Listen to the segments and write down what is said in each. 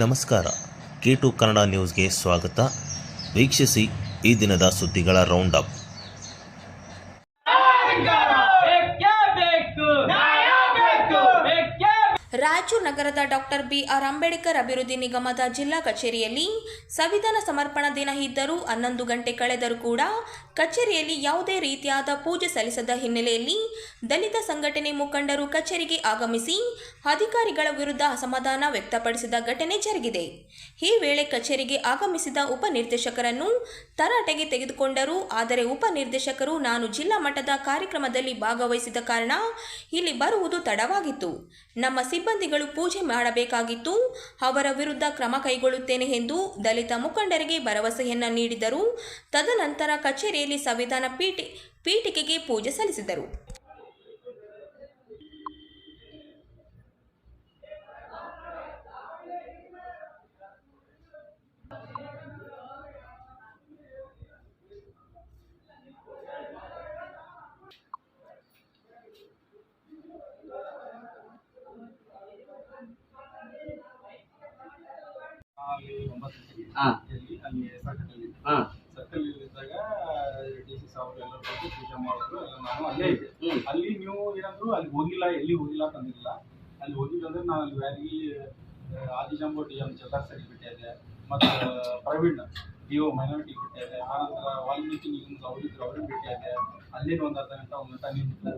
ನಮಸ್ಕಾರ. K2 ಕನ್ನಡ ನ್ಯೂಸ್ಗೆ ಸ್ವಾಗತ. ವೀಕ್ಷಿಸಿ ಈ ದಿನದ ಸುದ್ದಿಗಳ ರೌಂಡ್ ಅಪ್. ರಾಯಚೂರು ನಗರದ ಡಾಕ್ಟರ್ ಬಿ.ಆರ್. ಅಂಬೇಡ್ಕರ್ ಅಭಿವೃದ್ಧಿ ನಿಗಮದ ಜಿಲ್ಲಾ ಕಚೇರಿಯಲ್ಲಿ ಸಂವಿಧಾನ ಸಮರ್ಪಣಾ ದಿನ ಇದ್ದರೂ 11 ಗಂಟೆ ಕಳೆದರೂ ಕೂಡ ಕಚೇರಿಯಲ್ಲಿ ಯಾವುದೇ ರೀತಿಯಾದ ಪೂಜೆ ಸಲ್ಲಿಸದ ಹಿನ್ನೆಲೆಯಲ್ಲಿ ದಲಿತ ಸಂಘಟನೆ ಮುಖಂಡರು ಕಚೇರಿಗೆ ಆಗಮಿಸಿ ಅಧಿಕಾರಿಗಳ ವಿರುದ್ಧ ಅಸಮಾಧಾನ ವ್ಯಕ್ತಪಡಿಸಿದ ಘಟನೆ ಜರುಗಿದೆ. ಈ ವೇಳೆ ಕಚೇರಿಗೆ ಆಗಮಿಸಿದ ಉಪನಿರ್ದೇಶಕರನ್ನು ತರಾಟೆಗೆ ತೆಗೆದುಕೊಂಡರು. ಆದರೆ ಉಪನಿರ್ದೇಶಕರು ನಾನು ಜಿಲ್ಲಾ ಮಟ್ಟದ ಕಾರ್ಯಕ್ರಮದಲ್ಲಿ ಭಾಗವಹಿಸಿದ ಕಾರಣ ಇಲ್ಲಿ ಬರುವುದು ತಡವಾಗಿತ್ತು. ನಮ್ಮ ಸಿಬ್ಬಂದಿಗಳು ಪೂಜೆ ಮಾಡಬೇಕಾಗಿತ್ತು. ಅವರ ವಿರುದ್ಧ ಕ್ರಮ ಕೈಗೊಳ್ಳುತ್ತೇನೆ ಎಂದು ದಲಿತ ಮುಖಂಡರಿಗೆ ಭರವಸೆಯನ್ನ ನೀಡಿದರು. ತದನಂತರ ಕಚೇರಿಯಲ್ಲಿ ಸಂವಿಧಾನ ಪೀಠಿಕೆಗೆ ಪೂಜೆ ಸಲ್ಲಿಸಿದರು. ಸರ್ಕಲ್ ಇದ್ದಾಗ DC ಸಾಹೇಬರು ಎಲ್ಲರೂ ಬಂದು ಪೂಜೆ ಮಾಡಿದ್ರು. ನಾನು ಅಲ್ಲೇ ಇದ್ದೆ. ಅಲ್ಲಿ ನೀವು ಏನಂದ್ರು ಅಲ್ಲಿ ಹೋಗಿಲ್ಲ, ಎಲ್ಲಿ ಹೋಗಿಲ್ಲ ತಂದಿಲ್ಲ. ಅಲ್ಲಿ ಹೋಗಿಲ್ಲ ಅಂದ್ರೆ ನಾನು ಅಲ್ಲಿ ವ್ಯಾಲಿ ಆದಿಜಂಬೋ DM ಜಲ್ದಾರ್ ಸರಿ ಬಿಟ್ಟಿದ್ದೆ, ಮತ್ತು ಪ್ರವೀಣ್ DO ಮೈನಾರಿಟಿ ಬಿಟ್ಟಿದ್ದೆ. ಆನಂತರ ವಾಲ್ಮೀಕಿ ನಿಗಮ ಅವರಿದ್ರು, ಅವ್ರಿಗೆ ಬಿಟ್ಟಿದ್ದೆ. ಅಲ್ಲೇನು ಒಂದು ಅರ್ಧ ಗಂಟೆ ನಿಂತು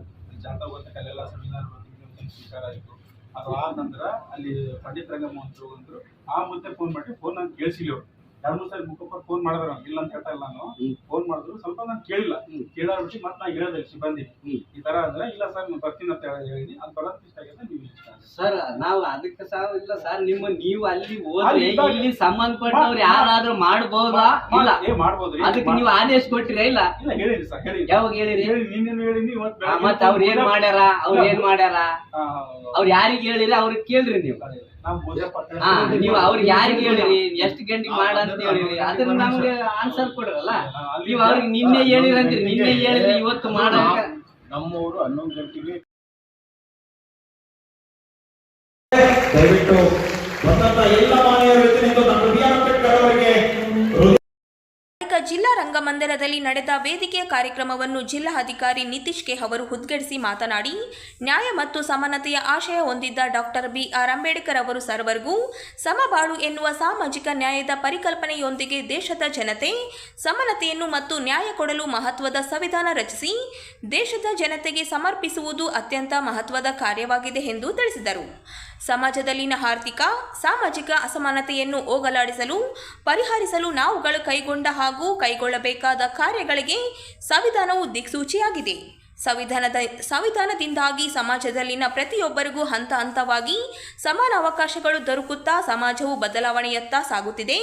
ಜನತಾ ಗೊತ್ತಕ್ಕೆ ಅಲ್ಲೆಲ್ಲ ಸಂವಿಧಾನ ಸ್ವೀಕಾರ ಆಯಿತು. ಅದು ಆದ ನಂತರ ಅಲ್ಲಿ ಪಂಡಿತ್ ರಂಗಮೋಹನ್ ಅಂದ್ರು. ಆ ಮತ್ತೆ ಫೋನ್ ಮಾಡಿ ಫೋನ್ ನಾನು ಕೇಳಿಸಿಲ್ಲ. ಅವ್ರು 2-3 ಸಾರಿ ಮುಖಪಟ್ಟು ಫೋನ್ ಮಾಡಿದ್ರು. ಇಲ್ಲ ಅಂತ ಹೇಳ್ತಾ ಇಲ್ಲ, ನಾನು ಫೋನ್ ಮಾಡಿದ್ರು. ಸ್ವಲ್ಪ ನಾನು ಕೇಳಿಲ್ಲ. ಕೇಳಾಡ್ಬಿಟ್ಟು ಮತ್ತೆ ನಾನು ಹೇಳಿದೆ ಸಿಬ್ಬಂದಿ ಈ ತರ ಅಂದ್ರೆ, ಇಲ್ಲ ಸರ್ ನಾನು ಬರ್ತೀನಿ ಅಂತ ಹೇಳಿದೀನಿ. ಅದು ಬರೋದು ಇಷ್ಟ ಆಗಿದೆ, ನೀವು ಇಷ್ಟ ಸರ್. ನಾವು ಅದಕ್ಕೆ ಇಲ್ಲ ಸರ್, ನೀವು ಅಲ್ಲಿ ಹೋದ್ರೆ ಇಲ್ಲಿ ಸಂಬಂಧಪಟ್ಟವ್ರು ಯಾರಾದ್ರೂ ಮಾಡ್ಬೋದಾ? ಇಲ್ಲ ಮಾಡ್ಬೋದು. ಅದಕ್ಕೆ ನೀವು ಆದೇಶ ಕೊಟ್ಟಿರ? ಇಲ್ಲ ಇಲ್ಲ ಹೇಳಿರಿ ಸರ್. ಹೇಳಿ ಯಾವಾಗ ಹೇಳಿರಿ? ನಿನ್ನೆ ಹೇಳಿನಿ. ಮತ್ತೆ ಅವ್ರು ಏನ್ ಮಾಡ್ಯಾರ? ಅವ್ರು ಯಾರಿಗೆ ಹೇಳಿರಿ? ಅವ್ರಿಗೆ ಕೇಳ್ರಿ ನೀವು. ನೀವು ಅವ್ರಿಗೆ ಯಾರಿಗೆ ಹೇಳಿರಿ, ಎಷ್ಟು ಗಂಟೆಗೆ ಮಾಡ ಅಂತ ಹೇಳಿರಿ, ಅದನ್ನ ನಮ್ಗೆ ಆನ್ಸರ್ ಕೊಡ್ರಲ್ಲ. ನೀವು ಅವ್ರಿಗೆ ನಿನ್ನೆ ಹೇಳಿರಂತೀರಿ, ನಿನ್ನೆ ಹೇಳಿರಿ ಇವತ್ತು ಮಾಡ. ನಮ್ಮವರು 11 ಗಂಟೆಗೆ ದಯವಿಟ್ಟು ಬಂದಂತ ಎಲ್ಲ ಮಾನ್ಯರ ವ್ಯಕ್ತಿನಿಂದ ಡಾಕ್ಟರ್ ಬಿ.ಆರ್. ಅಂಬೇಡ್ಕರ್ ಅವರಿಗೆ ಜಿಲ್ಲಾ ರಂಗಮಂದಿರದಲ್ಲಿ ನಡೆದ ವೇದಿಕೆಯ ಕಾರ್ಯಕ್ರಮವನ್ನು ಜಿಲ್ಲಾ ಅಧಿಕಾರಿ ನಿತೀಶ್ ಕೆ ಅವರು ಉದ್ಘಾಟಿಸಿ ಮಾತನಾಡಿ, ನ್ಯಾಯ ಮತ್ತು ಸಮಾನತೆಯ ಆಶಯ ಹೊಂದಿದ್ದ ಡಾಕ್ಟರ್ ಬಿ.ಆರ್. ಅಂಬೇಡ್ಕರ್ ಅವರು ಸರ್ವರಿಗೂ ಸಮಬಾಳು ಎನ್ನುವ ಸಾಮಾಜಿಕ ನ್ಯಾಯದ ಪರಿಕಲ್ಪನೆಯೊಂದಿಗೆ ದೇಶದ ಜನತೆ ಸಮಾನತೆಯನ್ನು ಮತ್ತು ನ್ಯಾಯ ಕೊಡಲು ಮಹತ್ವದ ಸಂವಿಧಾನ ರಚಿಸಿ ದೇಶದ ಜನತೆಗೆ ಸಮರ್ಪಿಸುವುದು ಅತ್ಯಂತ ಮಹತ್ವದ ಕಾರ್ಯವಾಗಿದೆ ಎಂದು ತಿಳಿಸಿದರು. ಸಮಾಜದಲ್ಲಿನ ಆರ್ಥಿಕ ಸಾಮಾಜಿಕ ಅಸಮಾನತೆಯನ್ನು ಹೋಗಲಾಡಿಸಲು ಪರಿಹರಿಸಲು ನಾವುಗಳು ಕೈಗೊಂಡ ಹಾಗೂ ಕೈಗೊಳ್ಳಬೇಕಾದ ಕಾರ್ಯಗಳಿಗೆ ಸಂವಿಧಾನವು ದಿಕ್ಸೂಚಿಯಾಗಿದೆ. ಸಂವಿಧಾನದಿಂದಾಗಿ ಸಮಾಜದಲ್ಲಿನ ಪ್ರತಿಯೊಬ್ಬರಿಗೂ ಹಂತ ಹಂತವಾಗಿ ಸಮಾನ ಅವಕಾಶಗಳು ದೊರಕುತ್ತಾ ಸಮಾಜವು ಬದಲಾವಣೆಯತ್ತ ಸಾಗುತ್ತಿದೆ.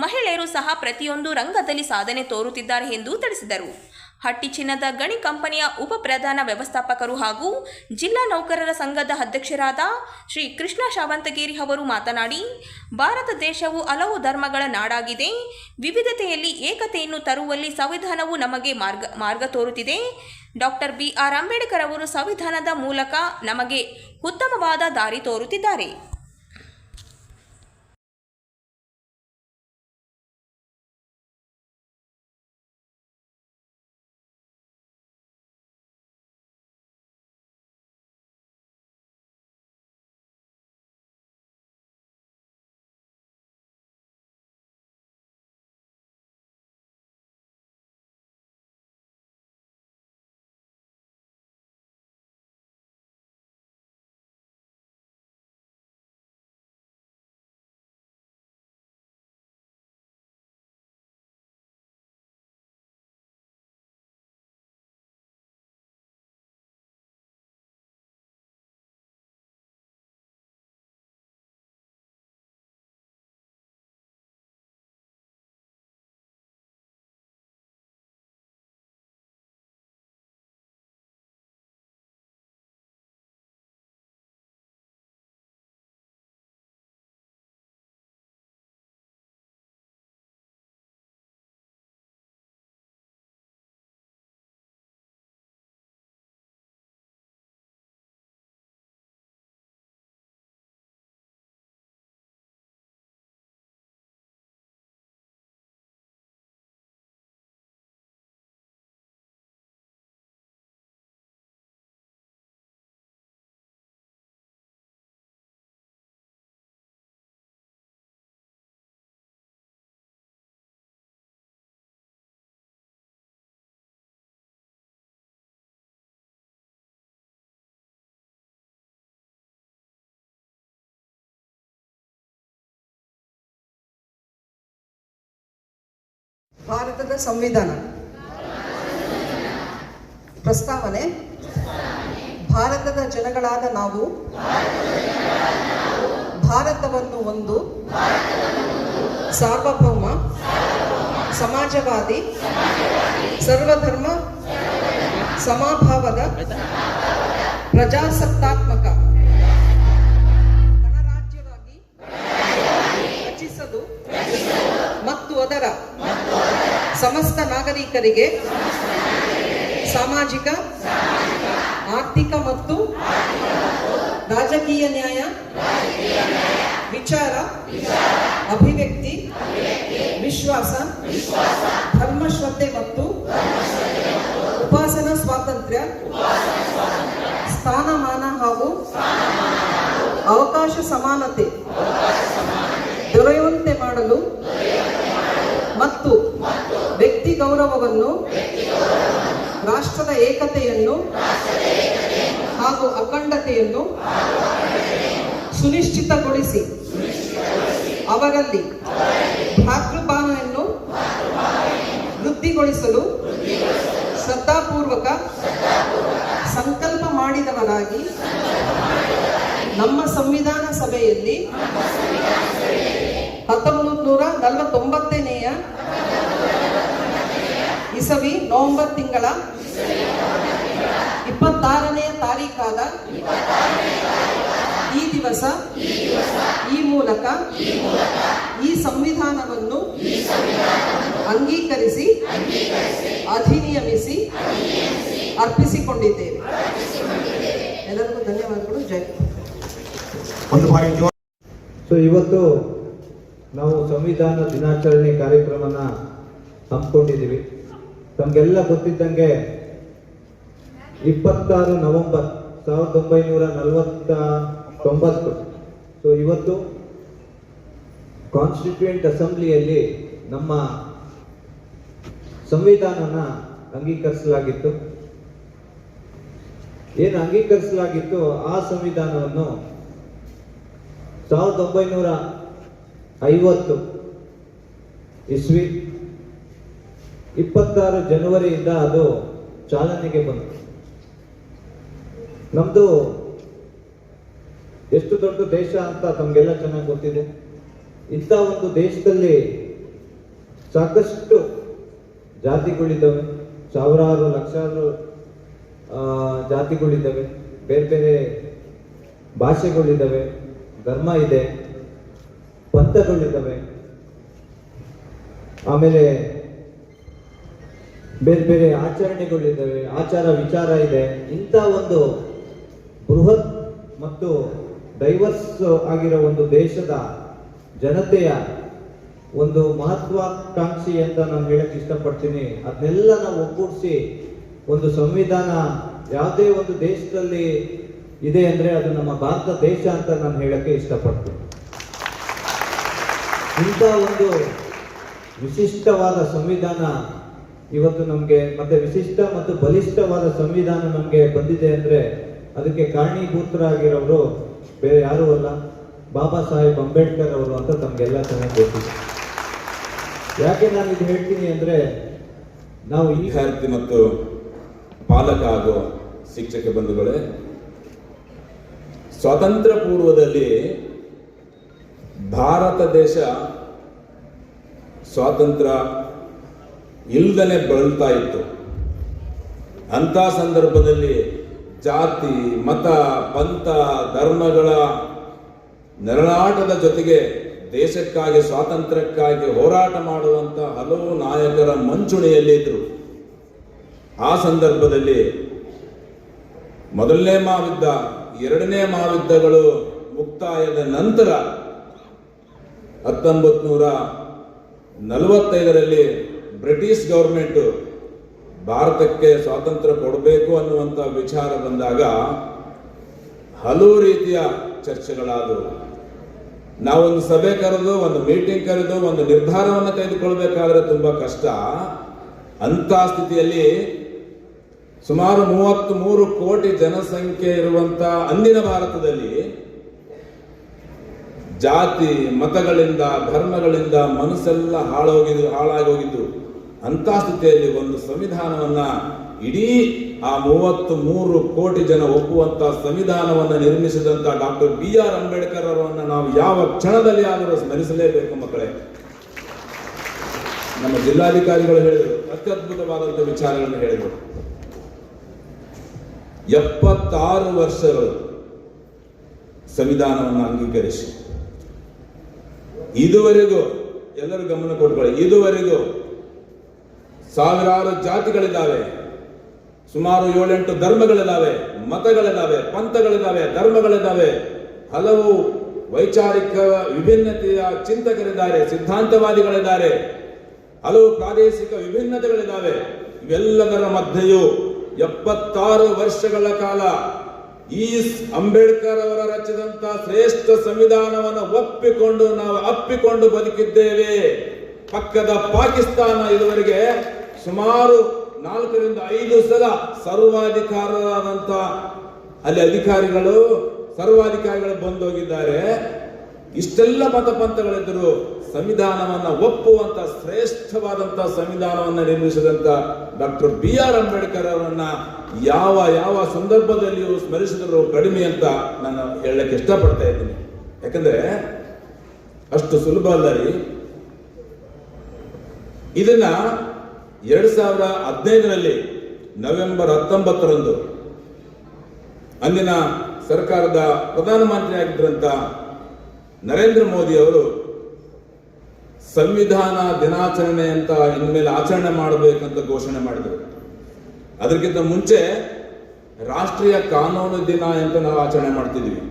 ಮಹಿಳೆಯರು ಸಹ ಪ್ರತಿಯೊಂದು ರಂಗದಲ್ಲಿ ಸಾಧನೆ ತೋರುತ್ತಿದ್ದಾರೆ ಎಂದು ತಿಳಿಸಿದರು. ಹಟ್ಟಿ ಚಿನ್ನದ ಗಣಿ ಕಂಪನಿಯ ಉಪ ಪ್ರಧಾನ ವ್ಯವಸ್ಥಾಪಕರು ಹಾಗೂ ಜಿಲ್ಲಾ ನೌಕರರ ಸಂಘದ ಅಧ್ಯಕ್ಷರಾದ ಶ್ರೀ ಕೃಷ್ಣ ಶಾವಂತಗೇರಿ ಅವರು ಮಾತನಾಡಿ, ಭಾರತ ದೇಶವು ಹಲವು ಧರ್ಮಗಳ ನಾಡಾಗಿದೆ. ವಿವಿಧತೆಯಲ್ಲಿ ಏಕತೆಯನ್ನು ತರುವಲ್ಲಿ ಸಂವಿಧಾನವು ನಮಗೆ ಮಾರ್ಗ ತೋರುತ್ತಿದೆ. Doctor B R. ಅಂಬೇಡ್ಕರ್ ಅವರು ಸಂವಿಧಾನದ ಮೂಲಕ ನಮಗೆ ಉತ್ತಮವಾದ ದಾರಿ ತೋರುತ್ತಿದ್ದಾರೆ. ಭಾರತದ ಸಂವಿಧಾನ. ಪ್ರಸ್ತಾವನೆ. ಭಾರತದ ಜನಗಳಾದ ನಾವು ಭಾರತವನ್ನು ಒಂದು ಸಾರ್ವಭೌಮ, ಸಮಾಜವಾದಿ, ಸರ್ವಧರ್ಮ ಸಮಭಾವದ ಪ್ರಜಾಸತ್ತಾತ್ಮಕ ಗಣರಾಜ್ಯವಾಗಿ ರಚಿಸಲು ಮತ್ತು ಅದರ ಸಮಸ್ತ ನಾಗರಿಕರಿಗೆ ಸಾಮಾಜಿಕ, ಆರ್ಥಿಕ ಮತ್ತು ರಾಜಕೀಯ ನ್ಯಾಯ, ವಿಚಾರ, ಅಭಿವ್ಯಕ್ತಿ, ವಿಶ್ವಾಸ, ಧರ್ಮಶ್ರದ್ಧೆ ಮತ್ತು ಉಪಾಸನಾ ಸ್ವಾತಂತ್ರ್ಯ, ಸ್ಥಾನಮಾನ ಹಾಗೂ ಅವಕಾಶ ಸಮಾನತೆ ದೊರೆಯುವಂತೆ ಮಾಡಲು ಮತ್ತು ವ್ಯಕ್ತಿ ಗೌರವವನ್ನು, ರಾಷ್ಟ್ರದ ಏಕತೆಯನ್ನು ಹಾಗೂ ಅಖಂಡತೆಯನ್ನು ಸುನಿಶ್ಚಿತಗೊಳಿಸಿ ಅವರಲ್ಲಿ ಭ್ರಾತೃಭಾವನೆಯನ್ನು ವೃದ್ಧಿಗೊಳಿಸಲು ಶ್ರದ್ಧಾಪೂರ್ವಕ ಸಂಕಲ್ಪ ಮಾಡಿದವರಾಗಿ ನಮ್ಮ ಸಂವಿಧಾನ ಸಭೆಯಲ್ಲಿ 1949ನೇ ಇಸವಿ ನವೆಂಬರ್ ತಿಂಗಳ 26ನೇ ತಾರೀಖಾದ ಈ ದಿವಸ ಈ ಮೂಲಕ ಈ ಸಂವಿಧಾನವನ್ನು ಅಂಗೀಕರಿಸಿ ಅಧಿನಿಯಮಿಸಿ ಅರ್ಪಿಸಿಕೊಂಡಿದ್ದೇವೆ. ಎಲ್ಲರಿಗೂ ಧನ್ಯವಾದಗಳು. ಜೈ. ಸೊ ಇವತ್ತು ನಾವು ಸಂವಿಧಾನ ದಿನಾಚರಣೆ ಕಾರ್ಯಕ್ರಮನ ಹಮ್ಮಿಕೊಂಡಿದ್ದೀವಿ. ತಮಗೆಲ್ಲ ಗೊತ್ತಿದ್ದಂಗೆ 26 ನವೆಂಬರ್ 1949. ಸೊ ಇವತ್ತು ಕಾನ್ಸ್ಟಿಟ್ಯೂಯೆಂಟ್ ಅಸೆಂಬ್ಲಿಯಲ್ಲಿ ನಮ್ಮ ಸಂವಿಧಾನನ ಅಂಗೀಕರಿಸಲಾಗಿತ್ತು. ಏನು ಅಂಗೀಕರಿಸಲಾಗಿತ್ತು ಆ ಸಂವಿಧಾನವನ್ನು 1950 ಇಸ್ವಿ 26 ಜನವರಿಯಿಂದ ಅದು ಚಾಲನೆಗೆ ಬಂತು. ನಮ್ದು ಎಷ್ಟು ದೊಡ್ಡ ದೇಶ ಅಂತ ತಮಗೆಲ್ಲ ಚೆನ್ನಾಗಿ ಗೊತ್ತಿದೆ. ಇಂಥ ಒಂದು ದೇಶದಲ್ಲಿ ಸಾಕಷ್ಟು ಜಾತಿಗಳಿದ್ದಾವೆ, ಸಾವಿರಾರು ಲಕ್ಷಾರು ಜಾತಿಗಳಿದ್ದಾವೆ, ಬೇರೆ ಬೇರೆ ಭಾಷೆಗಳಿದ್ದಾವೆ, ಧರ್ಮ ಇದೆ, ಪಂಥಗಳಿದ್ದಾವೆ, ಆಮೇಲೆ ಬೇರೆ ಬೇರೆ ಆಚರಣೆಗಳಿದ್ದಾವೆ, ಆಚಾರ ವಿಚಾರ ಇದೆ. ಇಂಥ ಒಂದು ಬೃಹತ್ ಮತ್ತು ಡೈವರ್ಸ್ ಆಗಿರೋ ಒಂದು ದೇಶದ ಜನತೆಯ ಒಂದು ಮಹತ್ವಾಕಾಂಕ್ಷಿ ಅಂತ ನಾನು ಹೇಳಕ್ ಇಷ್ಟಪಡ್ತೀನಿ. ಅದನ್ನೆಲ್ಲ ನಾವು ಒಗ್ಗೂಡಿಸಿ ಒಂದು ಸಂವಿಧಾನ ಯಾವುದೇ ಒಂದು ದೇಶದಲ್ಲಿ ಇದೆ ಅಂದ್ರೆ ಅದು ನಮ್ಮ ಭಾರತ ದೇಶ ಅಂತ ನಾನು ಹೇಳಕ್ಕೆ ಇಷ್ಟಪಡ್ತೀನಿ. ಇಂಥ ಒಂದು ವಿಶಿಷ್ಟವಾದ ಸಂವಿಧಾನ ಇವತ್ತು ನಮಗೆ ಮತ್ತೆ ವಿಶಿಷ್ಟ ಮತ್ತು ಬಲಿಷ್ಠವಾದ ಸಂವಿಧಾನ ನಮಗೆ ಬಂದಿದೆ ಅಂದ್ರೆ ಅದಕ್ಕೆ ಕಾರಣೀಭೂತರಾಗಿರೋರು ಬೇರೆ ಯಾರೂ ಅಲ್ಲ, ಬಾಬಾ ಸಾಹೇಬ್ ಅಂಬೇಡ್ಕರ್ ಅವರು ಅಂತ ತಮಗೆಲ್ಲ ಚೆನ್ನಾಗಿ ಗೊತ್ತಿದೆ. ಯಾಕೆ ನಾನು ಇದು ಹೇಳ್ತೀನಿ ಅಂದ್ರೆ ನಾವು ವಿದ್ಯಾರ್ಥಿ ಮತ್ತು ಪಾಲಕ ಹಾಗೂ ಶಿಕ್ಷಕ ಬಂಧುಗಳೇ, ಸ್ವಾತಂತ್ರ್ಯ ಪೂರ್ವದಲ್ಲಿ ಭಾರತ ದೇಶ ಸ್ವಾತಂತ್ರ್ಯ ಇಲ್ದನೆ ಬಳಲ್ತಾ ಇತ್ತು. ಅಂತ ಸಂದರ್ಭದಲ್ಲಿ ಜಾತಿ, ಮತ, ಪಂಥ, ಧರ್ಮಗಳ ನೆರಳಾಟದ ಜೊತೆಗೆ ದೇಶಕ್ಕಾಗಿ, ಸ್ವಾತಂತ್ರ್ಯಕ್ಕಾಗಿ ಹೋರಾಟ ಮಾಡುವಂತ ಹಲವು ನಾಯಕರ ಮಂಚೂಣಿಯಲ್ಲಿದ್ದರು. ಆ ಸಂದರ್ಭದಲ್ಲಿ ಮೊದಲನೇ ಮಹಾಯುದ್ಧ, ಎರಡನೇ ಮಹಾಯುದ್ಧಗಳು ಮುಕ್ತಾಯದ ನಂತರ 1945ರಲ್ಲಿ ಬ್ರಿಟಿಷ್ ಗವರ್ಮೆಂಟ್ ಭಾರತಕ್ಕೆ ಸ್ವಾತಂತ್ರ್ಯ ಕೊಡಬೇಕು ಅನ್ನುವಂಥ ವಿಚಾರ ಬಂದಾಗ ಹಲವು ರೀತಿಯ ಚರ್ಚೆಗಳಾದವು. ನಾವೊಂದು ಸಭೆ ಕರೆದು, ಒಂದು ಮೀಟಿಂಗ್ ಕರೆದು, ಒಂದು ನಿರ್ಧಾರವನ್ನು ತೆಗೆದುಕೊಳ್ಬೇಕಾದ್ರೆ ತುಂಬಾ ಕಷ್ಟ. ಅಂತ ಸ್ಥಿತಿಯಲ್ಲಿ ಸುಮಾರು 33 ಕೋಟಿ ಜನಸಂಖ್ಯೆ ಇರುವಂತ ಅಂದಿನ ಭಾರತದಲ್ಲಿ ಜಾತಿ, ಮತಗಳಿಂದ, ಧರ್ಮಗಳಿಂದ ಮನಸ್ಸೆಲ್ಲ ಹಾಳಾಗಿ ಹೋಗಿದ್ದು. ಅಂತ ಸ್ಥಿತಿಯಲ್ಲಿ ಒಂದು ಸಂವಿಧಾನವನ್ನ ಇಡೀ ಆ 33 ಕೋಟಿ ಜನ ಒಪ್ಪುವಂತ ಸಂವಿಧಾನವನ್ನ ನಿರ್ಮಿಸಿದಂತ ಡಾಕ್ಟರ್ BR ಅಂಬೇಡ್ಕರ್ ಅವರನ್ನ ನಾವು ಯಾವ ಕ್ಷಣದಲ್ಲಿ ಆದರೂ ಸ್ಮರಿಸಲೇಬೇಕು ಮಕ್ಕಳೇ. ನಮ್ಮ ಜಿಲ್ಲಾಧಿಕಾರಿಗಳು ಹೇಳಿದರು, ಅತ್ಯದ್ಭುತವಾದಂಥ ವಿಚಾರಗಳನ್ನು ಹೇಳಿದರು. 76 ವರ್ಷಗಳು ಸಂವಿಧಾನವನ್ನು ಅಂಗೀಕರಿಸಿ ಇದುವರೆಗೂ ಎಲ್ಲರೂ ಗಮನ ಕೊಟ್ಕೊಳ್ಳಿ, ಇದುವರೆಗೂ ಸಾವಿರಾರು ಜಾತಿಗಳಿದ್ದಾವೆ, ಸುಮಾರು 7-8 ಧರ್ಮಗಳಿದ್ದಾವೆ, ಮತಗಳಿದ್ದಾವೆ, ಪಂಥಗಳಿದ್ದಾವೆ, ಧರ್ಮಗಳಿದ್ದಾವೆ, ಹಲವು ವೈಚಾರಿಕ ವಿಭಿನ್ನತೆಯ ಚಿಂತಕರಿದ್ದಾರೆ, ಸಿದ್ಧಾಂತವಾದಿಗಳಿದ್ದಾರೆ, ಹಲವು ಪ್ರಾದೇಶಿಕ ವಿಭಿನ್ನತೆಗಳಿದ್ದಾವೆ. ಇವೆಲ್ಲದರ ಮಧ್ಯೆಯೂ 76 ವರ್ಷಗಳ ಕಾಲ ಈ ಅಂಬೇಡ್ಕರ್ ಅವರ ರಚಿಸಿದಂತ ಶ್ರೇಷ್ಠ ಸಂವಿಧಾನವನ್ನು ನಾವು ಅಪ್ಪಿಕೊಂಡು ಬದುಕಿದ್ದೇವೆ. ಪಕ್ಕದ ಪಾಕಿಸ್ತಾನ ಇದುವರೆಗೆ ಸುಮಾರು 4-5 ಸಲ ಸರ್ವಾಧಿಕಾರರಾದಂತ ಅಲ್ಲಿ ಸರ್ವಾಧಿಕಾರಿಗಳು ಬಂದೋಗಿದ್ದಾರೆ. ಇಷ್ಟೆಲ್ಲ ಮತಪಂಥಗಳಿದ್ದರೂ ಸಂವಿಧಾನವನ್ನ ಒಪ್ಪುವಂತ ಶ್ರೇಷ್ಠವಾದಂತಹ ಸಂವಿಧಾನವನ್ನ ನಿರ್ಮಿಸಿದಂತ ಡಾಕ್ಟರ್ BR ಅಂಬೇಡ್ಕರ್ ಅವರನ್ನ ಯಾವ ಸಂದರ್ಭದಲ್ಲಿಯೂ ಸ್ಮರಿಸಿದರೂ ಕಡಿಮೆ ಅಂತ ನಾನು ಹೇಳಕ್ಕೆ ಇಷ್ಟಪಡ್ತಾ ಇದ್ದೀನಿ. ಯಾಕಂದ್ರೆ ಅಷ್ಟು ಸುಲಭ ಅಲ್ಲ ರೀ. ಇದನ್ನ 2015ರಲ್ಲಿ ನವೆಂಬರ್ 19ರಂದು ಅಂದಿನ ಸರ್ಕಾರದ ಪ್ರಧಾನಮಂತ್ರಿ ಆಗಿದ್ದಂತ ನರೇಂದ್ರ ಮೋದಿ ಅವರು ಸಂವಿಧಾನ ದಿನಾಚರಣೆ ಅಂತ ಇನ್ಮೇಲೆ ಆಚರಣೆ ಮಾಡಬೇಕಂತ ಘೋಷಣೆ ಮಾಡಿದರು. ಅದಕ್ಕಿಂತ ಮುಂಚೆ ರಾಷ್ಟ್ರೀಯ ಕಾನೂನು ದಿನ ಅಂತ ನಾವು ಆಚರಣೆ ಮಾಡ್ತಿದ್ವಿ.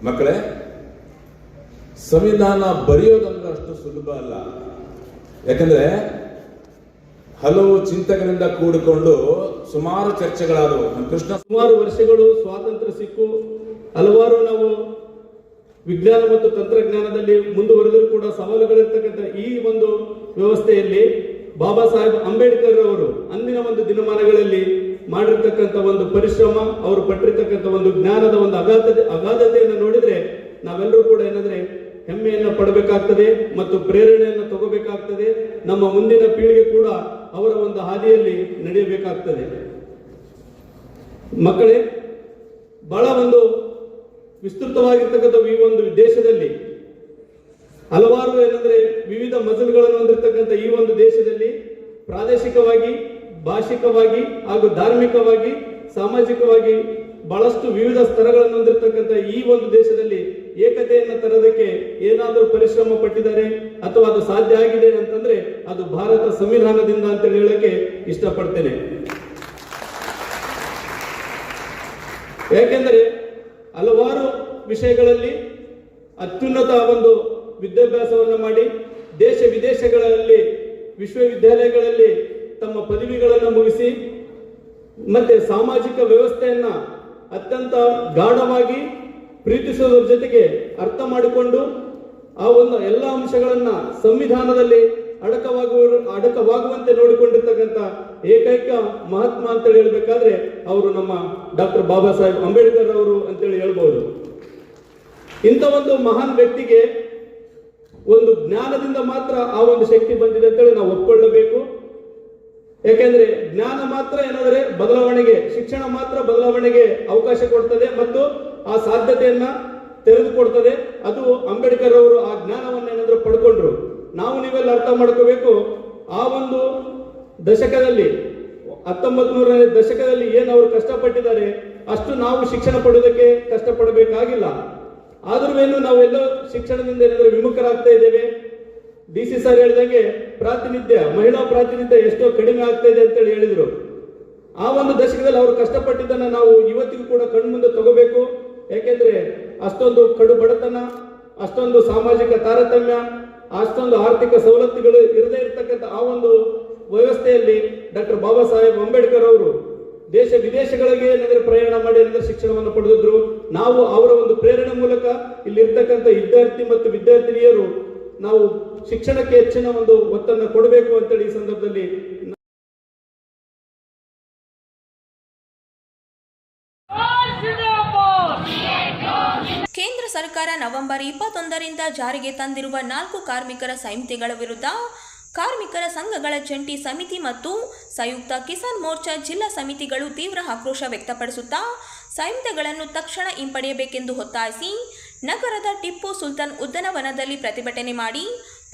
ಮಕ್ಕಳೇ, ಸಂವಿಧಾನ ಬರೆಯೋದಂದ್ರೆ ಅಷ್ಟು ಸುಲಭ ಅಲ್ಲ. ಯಾಕಂದ್ರೆ ಹಲವು ಚಿಂತಕರಿಂದ ಕೂಡಿಕೊಂಡು ಸುಮಾರು ಚರ್ಚೆಗಳಾದವು. ಕೃಷ್ಣ ಸುಮಾರು ವರ್ಷಗಳು ಸ್ವಾತಂತ್ರ್ಯ ಸಿಕ್ಕು ಹಲವಾರು ನಾವು ವಿಜ್ಞಾನ ಮತ್ತು ತಂತ್ರಜ್ಞಾನದಲ್ಲಿ ಮುಂದುವರೆದರೂ ಕೂಡ ಸವಾಲುಗಳಿರ್ತಕ್ಕಂಥ ಈ ಒಂದು ವ್ಯವಸ್ಥೆಯಲ್ಲಿ ಬಾಬಾ ಸಾಹೇಬ್ ಅಂಬೇಡ್ಕರ್ ಅವರು ಅಂದಿನ ಒಂದು ದಿನಮಾನಗಳಲ್ಲಿ ಮಾಡಿರ್ತಕ್ಕಂಥ ಒಂದು ಪರಿಶ್ರಮ, ಅವರು ಪಟ್ಟಿರ್ತಕ್ಕಂಥ ಒಂದು ಜ್ಞಾನದ ಒಂದು ಅಗಾಧತೆಯನ್ನು ನೋಡಿದ್ರೆ ನಾವೆಲ್ಲರೂ ಕೂಡ ಏನಂದ್ರೆ ಹೆಮ್ಮೆಯನ್ನು ಪಡಬೇಕಾಗ್ತದೆ ಮತ್ತು ಪ್ರೇರಣೆಯನ್ನು ತಗೋಬೇಕಾಗ್ತದೆ. ನಮ್ಮ ಮುಂದಿನ ಪೀಳಿಗೆ ಕೂಡ ಅವರ ಒಂದು ಹಾದಿಯಲ್ಲಿ ನಡೆಯಬೇಕಾಗ್ತದೆ. ಮಕ್ಕಳೇ, ಬಹಳ ಒಂದು ವಿಸ್ತೃತವಾಗಿರ್ತಕ್ಕಂಥ ಈ ಒಂದು ದೇಶದಲ್ಲಿ ಹಲವಾರು ಏನಂದ್ರೆ ವಿವಿಧ ಮಜಲುಗಳನ್ನು ಹೊಂದಿರತಕ್ಕಂಥ ಈ ಒಂದು ದೇಶದಲ್ಲಿ ಪ್ರಾದೇಶಿಕವಾಗಿ, ಭಾಷಿಕವಾಗಿ ಹಾಗೂ ಧಾರ್ಮಿಕವಾಗಿ, ಸಾಮಾಜಿಕವಾಗಿ ಬಹಳಷ್ಟು ವಿವಿಧ ಸ್ತರಗಳನ್ನು ಹೊಂದಿರತಕ್ಕಂಥ ಈ ಒಂದು ದೇಶದಲ್ಲಿ ಏಕತೆಯನ್ನು ತರೋದಕ್ಕೆ ಏನಾದರೂ ಪರಿಶ್ರಮ ಪಟ್ಟಿದ್ದಾರೆ ಅಥವಾ ಅದು ಸಾಧ್ಯ ಆಗಿದೆ ಅಂತಂದ್ರೆ ಅದು ಭಾರತ ಸಂವಿಧಾನದಿಂದ ಅಂತ ಹೇಳಕ್ಕೆ ಇಷ್ಟಪಡ್ತೇನೆ. ಯಾಕೆಂದ್ರೆ ಹಲವಾರು ವಿಷಯಗಳಲ್ಲಿ ಅತ್ಯುನ್ನತ ಒಂದು ವಿದ್ಯಾಭ್ಯಾಸವನ್ನು ಮಾಡಿ ದೇಶ ವಿದೇಶಗಳಲ್ಲಿ ವಿಶ್ವವಿದ್ಯಾಲಯಗಳಲ್ಲಿ ತಮ್ಮ ಪದವಿಗಳನ್ನು ಮುಗಿಸಿ ಮತ್ತೆ ಸಾಮಾಜಿಕ ವ್ಯವಸ್ಥೆಯನ್ನ ಅತ್ಯಂತ ಗಾಢವಾಗಿ ಪ್ರೀತಿಸುವುದರ ಜೊತೆಗೆ ಅರ್ಥ ಮಾಡಿಕೊಂಡು ಆ ಒಂದು ಎಲ್ಲ ಅಂಶಗಳನ್ನ ಸಂವಿಧಾನದಲ್ಲಿ ಅಡಕವಾಗುವಂತೆ ನೋಡಿಕೊಂಡಿರ್ತಕ್ಕಂಥ ಏಕೈಕ ಮಹಾತ್ಮ ಅಂತೇಳಿ ಹೇಳ್ಬೇಕಾದ್ರೆ ಅವರು ನಮ್ಮ ಡಾಕ್ಟರ್ ಬಾಬಾ ಸಾಹೇಬ್ ಅಂಬೇಡ್ಕರ್ ಅವರು ಅಂತೇಳಿ ಹೇಳ್ಬಹುದು. ಇಂಥ ಒಂದು ಮಹಾನ್ ವ್ಯಕ್ತಿಗೆ ಒಂದು ಜ್ಞಾನದಿಂದ ಮಾತ್ರ ಆ ಒಂದು ಶಕ್ತಿ ಬಂದಿದೆ ಅಂತೇಳಿ ನಾವು ಒಪ್ಪಿಕೊಳ್ಳಬೇಕು. ಯಾಕೆಂದ್ರೆ ಜ್ಞಾನ ಮಾತ್ರ ಏನಾದರೆ ಬದಲಾವಣೆಗೆ, ಶಿಕ್ಷಣ ಮಾತ್ರ ಬದಲಾವಣೆಗೆ ಅವಕಾಶ ಕೊಡ್ತದೆ ಮತ್ತು ಆ ಸಾಧ್ಯತೆಯನ್ನ ತೆರೆದುಕೊಡ್ತದೆ. ಅದು ಅಂಬೇಡ್ಕರ್ ಅವರು ಆ ಜ್ಞಾನವನ್ನ ಏನಾದರೂ ಪಡ್ಕೊಂಡ್ರು. ನಾವು ನೀವೆಲ್ಲ ಅರ್ಥ ಮಾಡ್ಕೋಬೇಕು, ಆ ಒಂದು ದಶಕದಲ್ಲಿ 1900ನೇ ದಶಕದಲ್ಲಿ ಏನು ಅವರು ಕಷ್ಟಪಟ್ಟಿದ್ದಾರೆ ಅಷ್ಟು ನಾವು ಶಿಕ್ಷಣ ಪಡೆಯೋದಕ್ಕೆ ಕಷ್ಟಪಡಬೇಕಾಗಿಲ್ಲ. ಆದ್ರೂ ನಾವೆಲ್ಲೋ ಶಿಕ್ಷಣದಿಂದ ಏನಾದರೂ ವಿಮುಖರಾಗ್ತಾ ಇದ್ದೇವೆ. DC ಸರ್ ಹೇಳಿದಂಗೆ ಮಹಿಳಾ ಪ್ರಾತಿನಿಧ್ಯ ಎಷ್ಟೋ ಕಡಿಮೆ ಆಗ್ತಾ ಇದೆ ಅಂತೇಳಿ ಹೇಳಿದ್ರು. ಆ ಒಂದು ದಶಕದಲ್ಲಿ ಅವರು ಕಷ್ಟಪಟ್ಟಿದ್ದನ್ನ ನಾವು ಇವತ್ತಿಗೂ ಕೂಡ ಕಣ್ಮುಂದೆ ತಗೋಬೇಕು. ಯಾಕೆಂದ್ರೆ ಅಷ್ಟೊಂದು ಕಡು ಬಡತನ, ಅಷ್ಟೊಂದು ಸಾಮಾಜಿಕ ತಾರತಮ್ಯ, ಅಷ್ಟೊಂದು ಆರ್ಥಿಕ ಸವಲತ್ತುಗಳು ಇರದೇ ಇರತಕ್ಕಂಥ ಆ ಒಂದು ವ್ಯವಸ್ಥೆಯಲ್ಲಿ ಡಾಕ್ಟರ್ ಬಾಬಾ ಸಾಹೇಬ್ ಅಂಬೇಡ್ಕರ್ ಅವರು ದೇಶ ವಿದೇಶಗಳಿಗೆ ಏನಾದರೂ ಪ್ರಯಾಣ ಮಾಡಿ ಏನಾದರೂ ಶಿಕ್ಷಣವನ್ನು ಪಡೆದಿದ್ರು. ನಾವು ಅವರ ಒಂದು ಪ್ರೇರಣೆ ಮೂಲಕ ಇಲ್ಲಿರ್ತಕ್ಕಂಥ ವಿದ್ಯಾರ್ಥಿ ಮತ್ತು ವಿದ್ಯಾರ್ಥಿನಿಯರು ನಾವು ಶಿಕ್ಷಣಕ್ಕೆ ಹೆಚ್ಚಿನ ಒಂದು ಒತ್ತನ್ನು ಕೊಡಬೇಕು ಅಂತೇಳಿ ಈ ಸಂದರ್ಭದಲ್ಲಿ ಕೇಂದ್ರ ಸರ್ಕಾರ ನವೆಂಬರ್ 21ರಿಂದ ಜಾರಿಗೆ ತಂದಿರುವ 4 ಕಾರ್ಮಿಕರ ಸಂಹಿತೆಗಳ ವಿರುದ್ಧ ಕಾರ್ಮಿಕರ ಸಂಘಗಳ ಜಂಟಿ ಸಮಿತಿ ಮತ್ತು ಸಂಯುಕ್ತ ಕಿಸಾನ್ ಮೋರ್ಚಾ ಜಿಲ್ಲಾ ಸಮಿತಿಗಳು ತೀವ್ರ ಆಕ್ರೋಶ ವ್ಯಕ್ತಪಡಿಸುತ್ತಾ ಸಂಹಿತೆಗಳನ್ನು ತಕ್ಷಣ ಹಿಂಪಡೆಯಬೇಕೆಂದು ಒತ್ತಾಯಿಸಿ ನಗರದ ಟಿಪ್ಪು ಸುಲ್ತಾನ್ ಉದ್ಯಾನವನದಲ್ಲಿ ಪ್ರತಿಭಟನೆ ಮಾಡಿ